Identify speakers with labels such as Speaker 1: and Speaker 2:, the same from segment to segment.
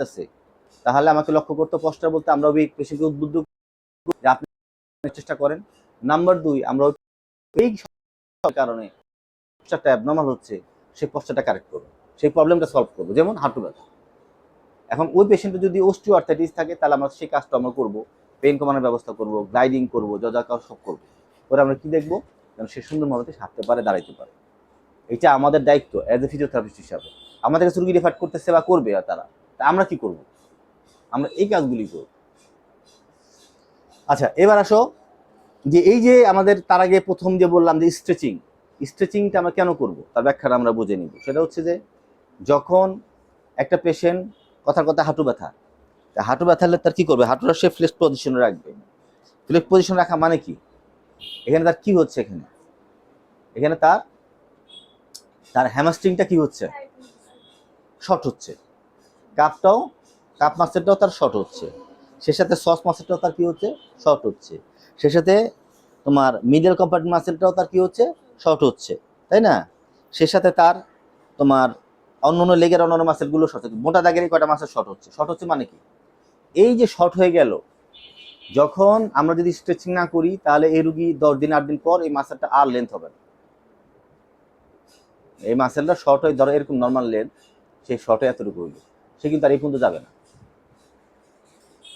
Speaker 1: থাকতেছে, তাহলে আমাকে লক্ষ্য করতে পশ্চার বলতে আমরা ওই পেশেন্টকে উদ্বুদ্ধ যে আপনি চেষ্টা করেন। নাম্বার 2, আমরা এই কারণে পশ্চারটা অ্যাবনর্মাল হচ্ছে, সেই পশ্চারটা কারেক্ট করবো, সেই প্রবলেমটা সলভ করবো। যেমন হাঁটু ব্যথা, এখন ওই পেশেন্টের যদি অস্টিওআর্থ্রাইটিস থাকে তাহলে আমরা সেই কাজটা আমরা করবো, পেন কমানোর ব্যবস্থা করবো, গ্লাইডিং করবো, যা সব করবো। পরে আমরা কি দেখবো, যেন সে সুন্দর মতো হাঁটতে পারে, দাঁড়াইতে পারে। এটা আমাদের দায়িত্ব অ্যাজ এ ফিজিওথেরাপিস্ট হিসাবে। আমাদের কাছে রুগী রেফার করতেছে বা করবে তারা, তা আমরা কি করব? আমরা এই কাজগুলি করব। আচ্ছা, এবার আসো যে এই যে আমাদের তার আগে প্রথম যে বললাম যে স্ট্রেচিংটা আমরা কেন করব তার ব্যাখ্যাটা আমরা বুঝে নিব। সেটা হচ্ছে যে যখন একটা পেশেন্ট কথার কথা হাঁটু ব্যথা হলে তার কি করবে, হাঁটুটা সে ফ্লেক্স পজিশনে রাখবে। ফ্লেক্স পজিশন রাখা মানে কি, এখানে তার কি হচ্ছে, এখানে তার হ্যামস্ট্রিংটা কি হচ্ছে, শর্ট হচ্ছে, কাপ মাসেলটাও তার শর্ট হচ্ছে, সে সাথে সস মাসেলটাও তার কি হচ্ছে, শর্ট হচ্ছে, সে সাথে তোমার মিডল কম্পার্টমেন্ট মাসেলটাও তার কি হচ্ছে, শর্ট হচ্ছে, তাই না? সে সাথে তার তোমার অন্যান্য লেগের অন্যান্য মাসেলগুলো শর্ট হচ্ছে, মোটা দাগেরই কয়টা মাসেল শর্ট হচ্ছে মানে কি, এই যে শর্ট হয়ে গেল, যখন আমরা যদি স্ট্রেচিং না করি তাহলে এই রুগী 10 দিন 8 দিন পর এই মাসেলটা আর লেন্থ হবে না। এই মাসেলটা শর্ট হয়ে ধরো এরকম নর্মাল লেন্থ, সেই শর্টে এতটুকু হইল, সে কিন্তু আর এই পর্যন্ত যাবে না।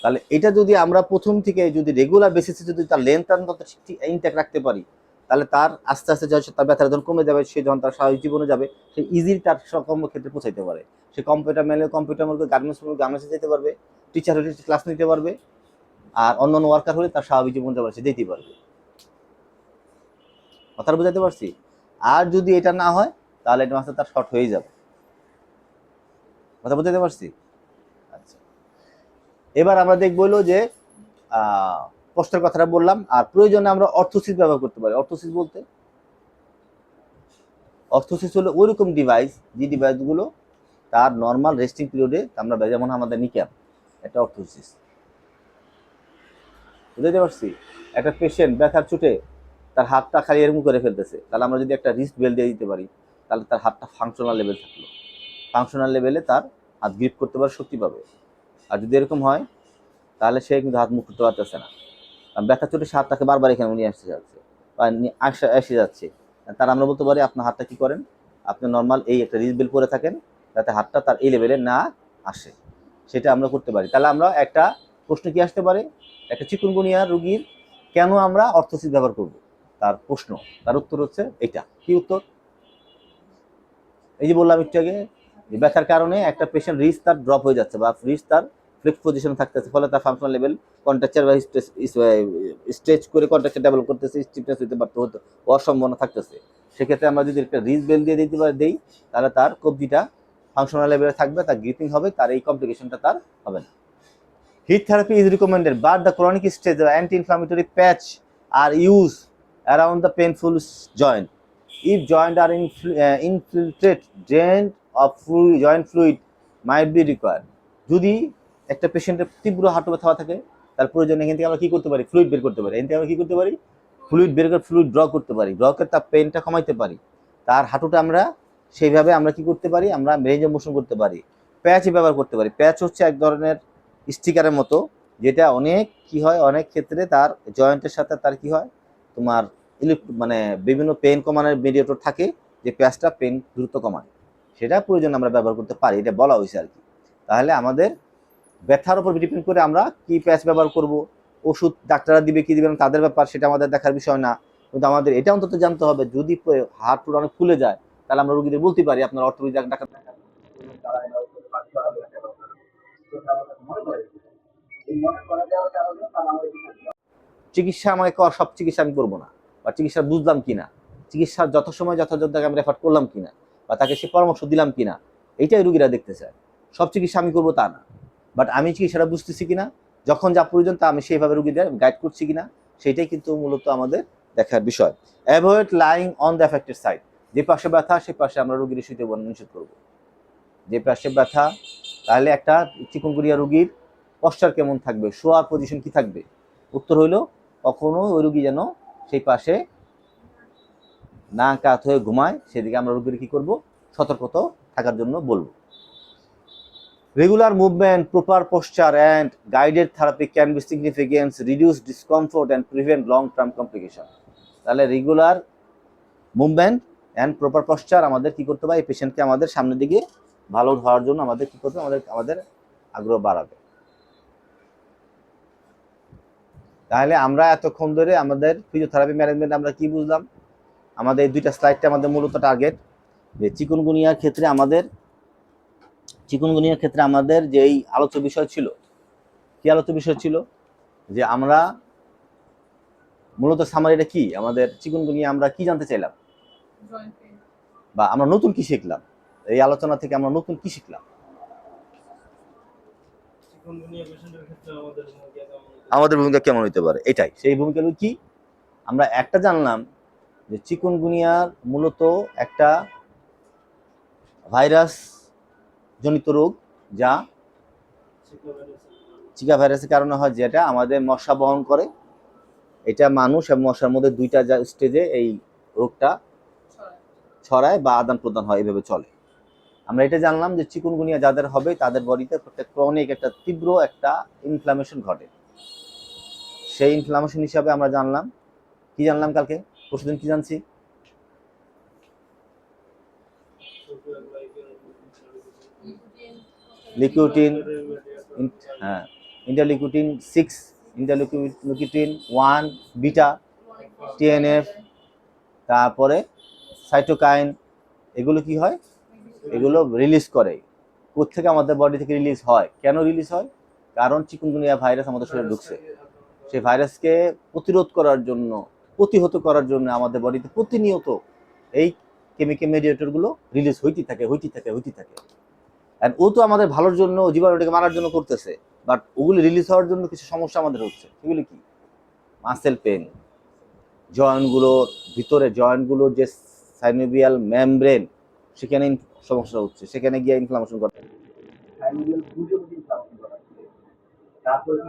Speaker 1: তাহলে এটা যদি আমরা প্রথম থেকে যদি রেগুলার বেসিসে যদি তার লেন্থ ইনট্যাক্ট রাখতে পারি, তাহলে তার আস্তে আস্তে তার ব্যথাটা যখন কমে যাবে, সে যখন তার স্বাভাবিক জীবনে যাবে, সে ইজিলি তার কর্মক্ষেত্রে পৌঁছাইতে পারে। সে কম্পিউটার মধ্যে গার্মেন্টসে যেতে পারবে, টিচার হলে ক্লাস নিতে পারবে, আর অন্যান্য ওয়ার্কার হলে তার স্বাভাবিক জীবন যাবে, সে যেতে পারবে। কথা বুঝাতে পারছি? আর যদি এটা না হয় তাহলে এটা মাসে তার শর্ট হয়ে যাবে। কথা বুঝাতে পারছি? আচ্ছা, এবার আমরা দেখবো হলো যে কষ্টের কথাটা বললাম, আর প্রয়োজনে আমরা অর্থোসিস ব্যবহার করতে পারি। অর্থোসিস হলো ওইরকম ডিভাইস, যে ডিভাইসগুলো তার নর্মাল রেস্টিং পিরিয়ডে আমরা, যেমন আমাদের নিক্যাপ, একটা অর্থোসিস। বুঝতে পারছি? একটা পেশেন্ট ব্যথার চোটে তার হাতটা খালি এরকম করে ফেলতেছে, তাহলে আমরা যদি একটা রিস্ট বেল্ট দিয়ে দিতে পারি, তাহলে তার হাতটা ফাংশনাল লেভেল থাকলো, ফাংশনাল লেভেলে তার হাত গ্রিপ করতে পারে, শক্তি পাবে। আর যদি এরকম হয় তাহলে সে কিন্তু হাত মুখ করতে পারতেছে না, ব্যথা চোটে সে হাতটাকে বারবার এখানে নিয়ে আসতে যাচ্ছে বা এসে যাচ্ছে, তার আমরা বলতে পারি আপনার হাতটা কি করেন, আপনি নর্মাল এই একটা রিস্ট বেল্ট পরে থাকেন, যাতে হাতটা তার এই লেভেলে না আসে, সেটা আমরা করতে পারি। তাহলে আমরা একটা প্রশ্ন কি আসতে পারে, একটা চিকুনগুনিয়া রোগীর কেন আমরা অর্থোসিস ব্যবহার করব, তার প্রশ্ন, তার উত্তর হচ্ছে এটা। কি উত্তর? এই যে বললাম একটু আগে, যে ব্যথার কারণে একটা পেশেন্ট রিস্ক তার ড্রপ হয়ে যাচ্ছে বা রিস্ক তার ফ্লেক্স পজিশনে থাকতেছে, ফলে তার ফাংশনাল লেভেল কন্ট্রাকচার বা স্ট্রেচ করে কন্ট্রাকচার ডেভেলপ করতেছে, স্টিফনেস হতে হওয়ার সম্ভাবনা থাকতেছে। সেক্ষেত্রে আমরা যদি একটা রিস্ক বেল্ট দিয়ে দিই, তাহলে তার কবজিটা ফাংশনাল লেভেলে থাকবে, তার গ্রিপিং হবে, তার এই কমপ্লিকেশনটা তার হবে না। Heat therapy is recommended, but the chronic stage of anti-inflammatory patch are used around the painful joint. If joint are infiltrate, drain of joint fluid might be required. যদি একটা পেশেন্টের তীব্র হাঁটু ব্যথা থাকে, তার প্রয়োজন এখান থেকে আমরা কি করতে পারি, ফ্লুইড বের করতে পারি। এখান থেকে আমরা কি করতে পারি, ফ্লুইড ড্র করতে পারি, ড্র করে তার পেনটা কমাইতে পারি। তার হাঁটুটা আমরা সেইভাবে আমরা কি করতে পারি, আমরা রেঞ্জ অফ মোশন করতে পারি। প্যাচ ব্যবহার করতে পারি। প্যাচ হচ্ছে এক ধরনের স্টিকারের মতো, যেটা কি হয়, অনেক ক্ষেত্রে তার জয়েন্টের সাথে তার কি হয়, তোমার মানে বিভিন্ন পেন কমানোর মেডিয়েটর থাকে, যে প্যাচটা পেন দ্রুত কমায়, সেটা প্রয়োজন আমরা ব্যবহার করতে পারি, এটা বলা হয়েছে আর কি। তাহলে আমাদের ব্যথার উপর ডিপেন্ড করে আমরা কি প্যাচ ব্যবহার করব, ওষুধ ডাক্তাররা দিবে কি দিবে না তাদের ব্যাপার, সেটা আমাদের দেখার বিষয় না। কিন্তু আমাদের এটা অন্তত জানতে হবে, যদি হাড় অনেক ফুলে যায়, তাহলে আমরা রোগীদের বলতে পারি আপনার অর্থোপেডিক ডাক্তার। চিকিৎসা আমাকে সব চিকিৎসা আমি করবো না, বা চিকিৎসা বুঝলাম কিনা, চিকিৎসার যত সময় যথাযথ জায়গায় আমি রেফার করলাম কিনা, বা তাকে সে পরামর্শ দিলাম কিনা, এইটাই রুগীরা দেখতে চায়। সব চিকিৎসা আমি করবো তা না, বাট আমি চিকিৎসাটা বুঝতেছি কিনা, যখন যা প্রয়োজন তা আমি সেইভাবে রুগীদের গাইড করছি কিনা, সেইটাই কিন্তু মূলত আমাদের দেখার বিষয়। Avoid lying on the affected side. যে পাশে ব্যথা সে পাশে আমরা রুগীর শুইতে নিষেধ করবো। যে পাশে ব্যথা, তাহলে একটা চিকুনগুনিয়া রুগীর পশ্চার কেমন থাকবে, শোয়ার পজিশন কি থাকবে? উত্তর হইল, কখনো ওই রুগী যেন সেই পাশে না কাত হয়ে ঘুমায়, সেদিকে আমরা রুগীর কি করব, সতর্কতা থাকার জন্য বলবো। Regular movement, proper posture, and guided therapy can be significant, reduce discomfort, and prevent long-term complication. তাহলে regular movement and proper posture আমাদের কি করতে হবে, এই পেশেন্টকে আমাদের সামনের দিকে ভালো হওয়ার জন্য আমাদের কি করতে হবে, আমাদের আগ্রহ বাড়াবে। তাহলে আমরা এতক্ষণ ধরে আমাদের ফিজিওথেরাপি ম্যানেজমেন্ট আমরা কি বুঝলাম, আমাদের এই দুইটা স্লাইডটা আমাদের মূলত টার্গেট, যে চিকুনগুনিয়ার ক্ষেত্রে আমাদের যেই আলোচ্য বিষয় ছিল, কি আলোচ্য বিষয় ছিল, যে আমরা মূলত সামারিটা কি, আমাদের চিকুনগুনিয়া আমরা কি জানতে চাইলাম, বা আমরা নতুন কি শিখলাম, এই আলোচনা থেকে আমরা নতুন কি শিখলাম, আমাদের ভূমিকা কেমন হইতে পারে, এটাই সেই ভূমিকাগুলো কি আমরা একটা জানলাম, যে চিকুনগুনিয়ার মূলত একটা ভাইরাস জনিত রোগ, যা চিকা ভাইরাসের কারণে হয়, যেটা আমাদের মশা বহন করে। এটা মানুষ এবং মশার মধ্যে দুইটা স্টেজে এই রোগটা ছড়ায় বা আদান প্রদান হয়, এইভাবে চলে। আমরা এটা জানলাম যে চিকুনগুনিয়া যাদের হবে তাদের বডিতে ক্রনিক একটা তীব্র একটা ইনফ্লামেশন ঘটে। সেই ইনফ্লামেশন হিসাবে আমরা জানলাম কি, জানলাম কালকে পরশুদিন কি জানছি, লিকুইটিন, হ্যাঁ, ইন্টারলিকুটিন 6, ইন্টারলিকুটিন 1 বিটা, টিএনএফ, তারপরে সাইটোকাইন, এগুলো কি হয়, এগুলো রিলিজ করে। কোত্থেকে, আমাদের বডি থেকে রিলিজ হয়। কেন রিলিজ হয়, কারণ চিকুনগুনিয়া ভাইরাস আমাদের শরীরে ঢুকছে। সেই ভাইরাসকে প্রতিরোধ করার জন্য, প্রতিহত করার জন্য আমাদের বডিতে প্রতিনিয়ত এই কেমিক্যাল মেডিয়েটরগুলো রিলিজ হইতে থাকে। আর ও তো আমাদের ভালোর জন্য, জীবাণুটাকে মারার জন্য করতেছে, বাট ওগুলি রিলিজ হওয়ার জন্য কিছু সমস্যা আমাদের হচ্ছে। সেগুলি কি, মাসেল পেন, জয়েন্টগুলোর ভিতরে, জয়েন্টগুলোর যে সাইনোভিয়াল মেমব্রেন, সেখানে সমস্যা হচ্ছে, সেখানে গিয়ে ইনফ্লামেশন করতে তারপরে